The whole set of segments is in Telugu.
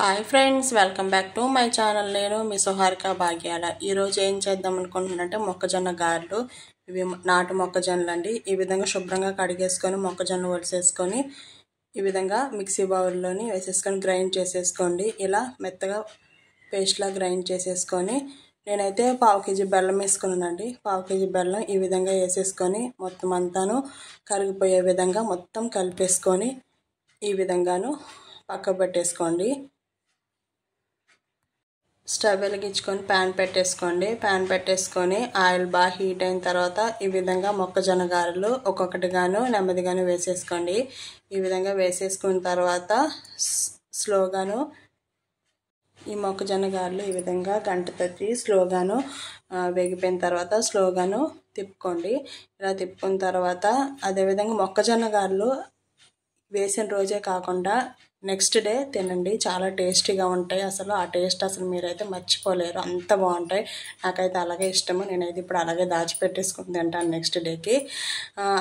Hi friends, welcome back to my channel. నేను మీ సుహారిక భాగ్యాల. ఈరోజు ఏం చేద్దాం అనుకుంటున్నానంటే మొక్కజొన్న గారెలు. ఇవి నాటు మొక్కజొన్నలు అండి. ఈ విధంగా శుభ్రంగా కడిగేసుకొని మొక్కజొన్న వడిసేసుకొని ఈ విధంగా మిక్సీ బౌల్లోని వేసేసుకొని గ్రైండ్ చేసేసుకోండి. ఇలా మెత్తగా పేస్ట్లా గ్రైండ్ చేసేసుకొని నేనైతే 1/2 kg బెల్లం వేసుకున్నానండి. 1/2 kg బెల్లం ఈ విధంగా వేసేసుకొని మొత్తం అంతాను కరిగిపోయే విధంగా మొత్తం కలిపేసుకొని ఈ విధంగాను పక్క పెట్టేసుకోండి. స్టవ్ వెలిగించుకొని ప్యాన్ పెట్టేసుకోండి. ప్యాన్ పెట్టేసుకొని ఆయిల్ బాగా హీట్ అయిన తర్వాత ఈ విధంగా మొక్కజొన్న గారెలు ఒక్కొక్కటిగాను నెమ్మదిగాను వేసేసుకోండి. ఈ విధంగా వేసేసుకున్న తర్వాత స్లోగాను ఈ మొక్కజొన్న గారెలు ఈ విధంగా గంట తట్టి స్లోగాను వేగిపోయిన తర్వాత స్లోగాను తిప్పుకోండి. ఇలా తిప్పుకున్న తర్వాత అదేవిధంగా మొక్కజొన్న గారెలు వేసిన రోజే కాకుండా నెక్స్ట్ డే తినండి. చాలా టేస్టీగా ఉంటాయి. అసలు ఆ టేస్ట్ అసలు మీరైతే మర్చిపోలేరు, అంత బాగుంటాయి. నాకైతే అలాగే ఇష్టము. నేనైతే ఇప్పుడు అలాగే దాచిపెట్టేసుకుని తింటాను నెక్స్ట్ డేకి.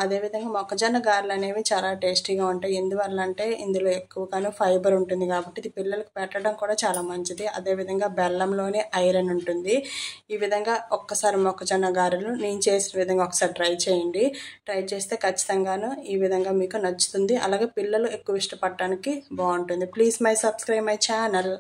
అదేవిధంగా మొక్కజొన్న గారెలు అనేవి చాలా టేస్టీగా ఉంటాయి. ఎందువల్ల అంటే ఇందులో ఎక్కువగాను ఫైబర్ ఉంటుంది కాబట్టి ఇది పిల్లలకు పెట్టడం కూడా చాలా మంచిది. అదేవిధంగా బెల్లంలోనే ఐరన్ ఉంటుంది. ఈ విధంగా ఒక్కసారి మొక్కజొన్న గారెలు నేను చేసిన విధంగా ఒకసారి ట్రై చేయండి. ట్రై చేస్తే ఖచ్చితంగాను ఈ విధంగా మీకు నచ్చుతుంది. అలాగే పిల్లలు ఎక్కువ ఇష్టపడటానికి బాగుంటుంది. Please subscribe my channel.